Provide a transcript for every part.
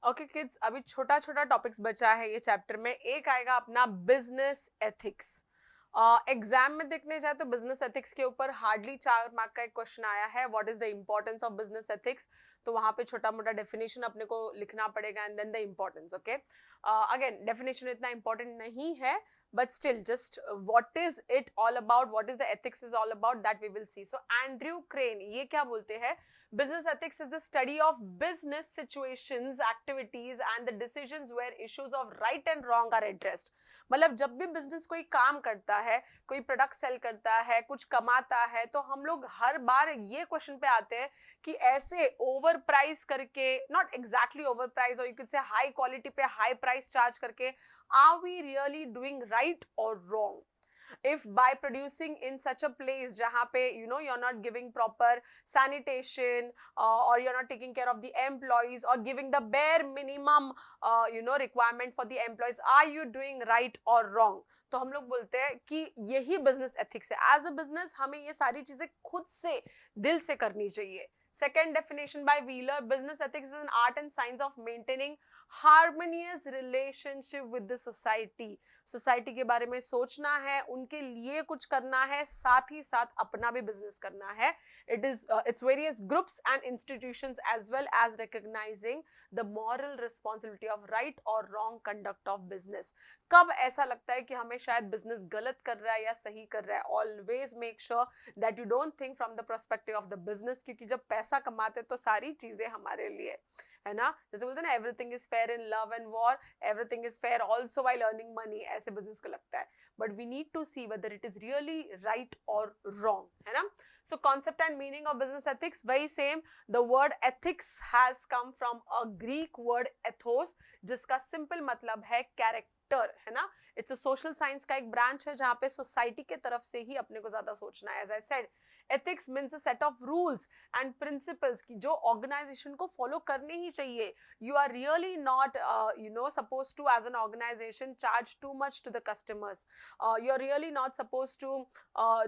Okay kids, अभी छोटा छोटा टॉपिक्स बचा है ये चैप्टर में। एक आएगा अपना बिजनेस एथिक्स। एग्जाम में देखने जाए तो बिजनेस एथिक्स के ऊपर हार्डली 4 मार्क का एक क्वेश्चन आया है, what is the importance of business ethics. तो वहां पे छोटा मोटा डेफिनेशन अपने को लिखना पड़ेगा and then the importance. Okay, again definition इतना इंपॉर्टेंट नहीं है, but still just what is it all about, what is the ethics is all about, that we will see. So Andrew Crane ये क्या बोलते हैं, business ethics is the study of business situations, activities and the decisions where issues of right and wrong are addressed. मतलब जब भी business कोई काम करता है, कोई प्रोडक्ट सेल करता है, कुछ कमाता है, तो हम लोग हर बार ये क्वेश्चन पे आते हैं कि ऐसे ओवर प्राइस करके, नॉट एग्जैक्टली ओवर प्राइस, और you can say high quality पे हाई प्राइस चार्ज करके, are we really doing right or wrong? If by producing in such a place jahan pe you're not giving proper sanitation, or you're not taking care of the employees or giving the bare minimum requirement for the employees, are you doing right or wrong? तो हम लोग बोलते हैं कि यही business ethics है। As a business हमें ये सारी चीजें खुद से दिल से करनी चाहिए। Second definition by Wheeler, business ethics is an art and science of maintaining harmonious relationship with the society. Society के बारे में सोचना है, उनके लिए कुछ करना है, साथ ही साथ अपना भी बिजनेस करना है। It is its various groups and institutions as well as recognising the moral responsibility of right और रॉन्ग कंडक्ट ऑफ बिजनेस। कब ऐसा लगता है कि हमें शायद बिजनेस गलत कर रहा है या सही कर रहा है, always make sure that you don't think from the perspective of the business, क्योंकि जब पैसा कमाते तो सारी चीजें हमारे लिए है ना। जैसे बोलते हैं ना, everything is fair in love and war, everything is fair also while earning money, ऐसे बिजनेस को लगता है। But we need to see whether it is really right और रॉन्ग, है ना। So concept and meaning of business ethics very same. The word ethics has come from a Greek word ethos, जिसका simple मतलब है character, है ना। It's a social science का एक ब्रांच है जहां पे सोसाइटी के तरफ से ही अपने को ज्यादा सोचना है। As I said, ethics means a set of rules and principles की जो ऑर्गेनाइजेशन को फॉलो करने ही चाहिए। You are really not supposed to, as an organization, charge too much to the customers. You're really not supposed to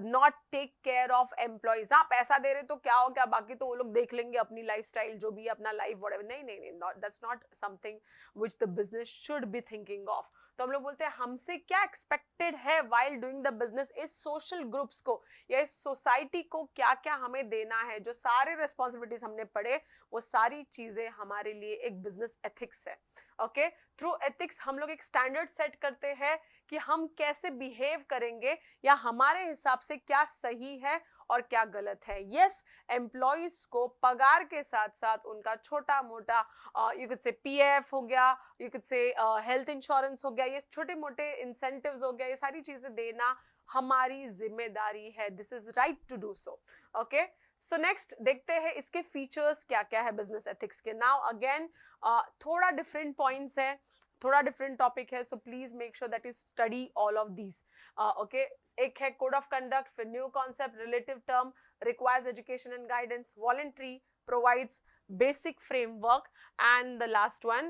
not take care of employees. हाँ, पैसा दे रहे तो क्या हो गया, बाकी तो वो लोग देख लेंगे अपनी लाइफस्टाइल जो भी है, अपना लाइफ whatever। नहीं नहीं नहीं, not, that's not something which the business should be thinking of. तो हम लोग बोलते हैं हमसे क्या एक्सपेक्टेड है while doing the business, इस सोशल ग्रुप्स को या इस सोसाइटी को क्या क्या हमें देना है, जो सारे रिस्पॉन्सिबिलिटीज हमने पढ़े, वो सारी चीजें हमारे लिए एक बिजनेस एथिक्स है। ओके, थ्रू एथिक्स हम लोग एक स्टैंडर्ड सेट करते हैं कि हम कैसे बिहेव करेंगे या हमारे हिसाब से क्या सही है और क्या गलत है। यस, एम्प्लॉइज को पगार के साथ साथ उनका छोटा मोटा यू कुड से पीएफ हो गया, you could say health insurance हो गया, ये छोटे मोटे इंसेंटिव्स हो गया, ये सारी चीजें देना हमारी जिम्मेदारी है। This is right to do so. Okay, so next देखते हैं इसके फीचर्स क्या क्या है बिजनेस एथिक्स के। नाउ अगेन थोड़ा डिफरेंट पॉइंट्स है, थोड़ा डिफरेंट टॉपिक है, so please make sure that you study all of these. Okay, एक है कोड ऑफ कंडक्ट, फिर new concept, relative term, requires education and guidance, voluntary, provides basic framework, and the last one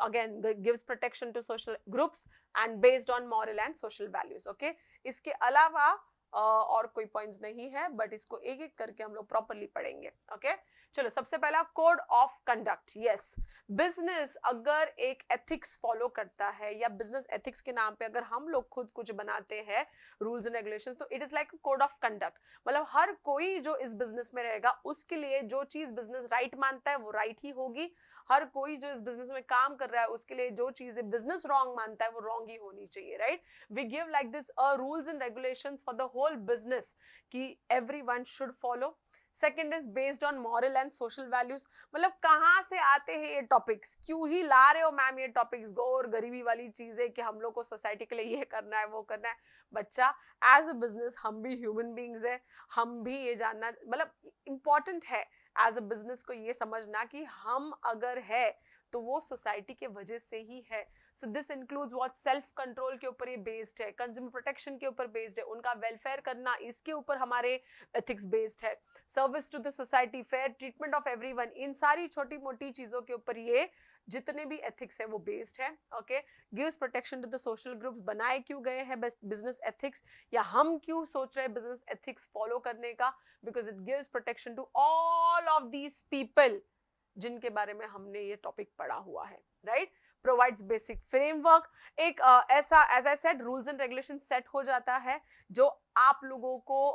again gives protection to social groups and based on moral and social values. okay, इसके अलावा और कोई points नहीं है, but इसको एक एक करके हम लोग प्रॉपरली पढ़ेंगे। ओके, चलो सबसे पहला code of conduct. Yes, business अगर एक एथिक्स फॉलो करता है या बिजनेस एथिक्स के नाम पे अगर हम लोग खुद कुछ बनाते हैं रूल्स एंड रेगुलेशंस, तो it is like code of conduct. मतलब हर कोई जो इस बिजनेस में रहेगा उसके लिए जो चीज बिजनेस राइट मानता है वो राइट ही होगी, हर कोई जो इस बिजनेस में काम कर रहा है उसके लिए जो चीजें बिजनेस रॉन्ग मानता है वो रॉन्ग ही होनी चाहिए, right. We give like this rules and regulations for the whole business कि everyone should follow. Second is based on moral and social values. मतलब कहाँ से आते हैं ये टॉपिक्स, क्यों ही ला रहे हो मैम ये टॉपिक्स, गौर गरीबी वाली चीजें कि हम लोग को सोसाइटी के लिए ये करना है वो करना है। बच्चा, एज अ बिजनेस हम भी ह्यूमन बींग्स है, हम भी ये जानना मतलब इंपॉर्टेंट है एज अ बिजनेस को ये समझना कि हम अगर है तो वो सोसाइटी के वजह से ही है। So this includes what, self control के ऊपर ये बेस्ड है, कंज्यूमर प्रोटेक्शन के ऊपर बेस्ड है, उनका वेलफेयर करना इसके ऊपर हमारे एथिक्स बेस्ड है, service to the society, fair treatment of everyone, इन सारी छोटी मोटी चीजों के ऊपर ये जितने भी एथिक्स है वो बेस्ड है। Okay, gives protection to the social groups, बनाए क्यों गए हैं बिजनेस एथिक्स, या हम क्यों सोच रहे हैं बिजनेस एथिक्स फॉलो करने का, because it gives protection to all of these people जिनके बारे में हमने ये टॉपिक पढ़ा हुआ है, राइट। प्रोवाइड्स बेसिक फ्रेमवर्क, एक ऐसा as I said rules and regulation set हो जाता है जो आप लोगों को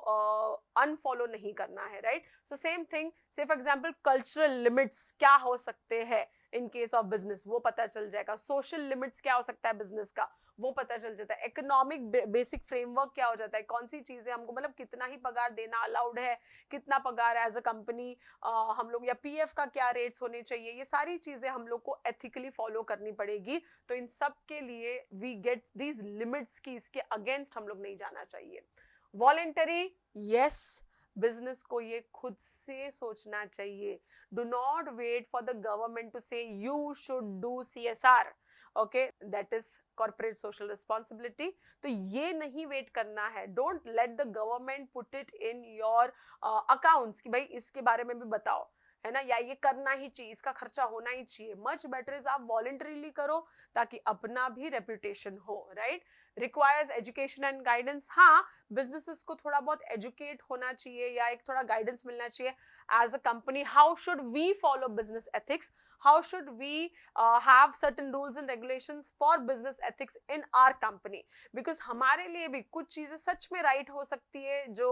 अनफॉलो नहीं करना है, राइट। सो सेम थिंग, से फॉर एग्जांपल कल्चरल लिमिट्स क्या हो सकते हैं इन केस ऑफ बिजनेस, वो पता चल जाएगा। सोशल लिमिट्स क्या हो सकता है बिजनेस का, वो पता चल जाता है। इकोनॉमिक बेसिक फ्रेमवर्क क्या हो जाता है, कौन सी चीजें हमको, मतलब कितना ही पगार देना अलाउड है, कितना पगार एज अ कंपनी हम लोग, या पीएफ का क्या रेट्स होने चाहिए, ये सारी चीजें हम लोग को एथिकली फॉलो करनी पड़ेगी। तो इन सब के लिए वी गेट दीज लिमिट्स की इसके अगेंस्ट हम लोग नहीं जाना चाहिए। वॉलेंटरी, यस, बिजनेस को ये खुद से सोचना चाहिए। Do not wait for the government to say you should do CSR, okay, that is corporate social responsibility. तो ये नहीं वेट करना है, don't let the government put it in your accounts कि भाई इसके बारे में भी बताओ, है ना, या ये करना ही चाहिए, इसका खर्चा होना ही चाहिए। मच बेटर इज आप वॉलंटरीली करो ताकि अपना भी रेपुटेशन हो, right. Requires education and guidance, हाँ, बिजनेसेस को थोड़ा बहुत एजुकेट होना चाहिए या एक थोड़ा गाइडेंस मिलना चाहिए as a company, how should we follow business ethics, how should we have certain rules and regulations for business ethics in our company, because हमारे लिए भी कुछ चीजें सच में राइट हो सकती है जो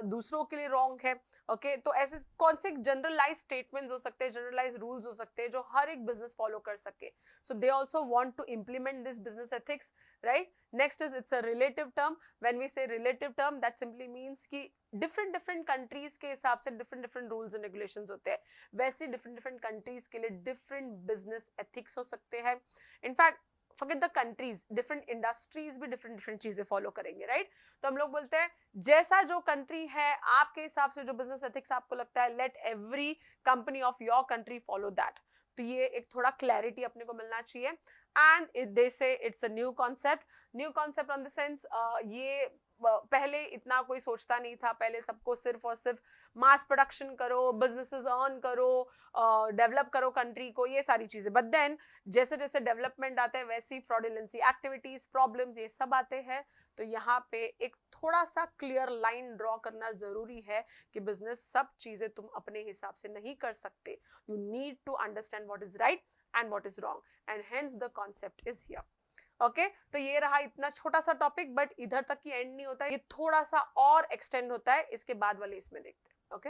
दूसरों के लिए रॉन्ग है, ओके। तो ऐसे कौन से जनरलाइज स्टेटमेंट्स हो सकते हैं, जनरलाइज रूल्स हो सकते हैं जो हर एक बिजनेस फॉलो कर सके, so they also want to implement this business ethics, right. Next is it's a relative term, when we say relative term that simply means कि डिफरेंट डिफरेंट कंट्रीज के हिसाब से different different rules and regulations होते हैं, वैसे different different countries के लिए different business ethics हो सकते हैं। In fact forget the countries, different industries भी डिफरेंट डिफरेंट चीजें फॉलो करेंगे, राइट। तो हम लोग बोलते हैं जैसा जो कंट्री है आपके हिसाब से जो बिजनेस एथिक्स आपको लगता है, let every company of your country follow that. तो ये एक थोड़ा क्लैरिटी अपने को मिलना चाहिए। एंड दे से it's a new concept on the sense, ये पहले इतना कोई सोचता नहीं था, पहले सबको सिर्फ और सिर्फ मास प्रोडक्शन करो, बिजनेसेस अर्न करो, डेवलप करो कंट्री को, ये सारी चीजें। बट देन जैसे जैसे डेवलपमेंट आता है वैसी फ्रॉडुलेंसी एक्टिविटीज, प्रॉब्लम्स, ये सब आते हैं। तो यहाँ पे एक थोड़ा सा क्लियर लाइन ड्रॉ करना जरूरी है कि बिजनेस सब चीजें तुम अपने हिसाब से नहीं कर सकते, you need to understand what is right and what is wrong, and hence the concept is here, okay. तो ये रहा इतना छोटा सा टॉपिक, बट इधर तक ही एंड नहीं होता, ये थोड़ा सा और एक्सटेंड होता है, इसके बाद वाले इसमें देखते हैं, ओके।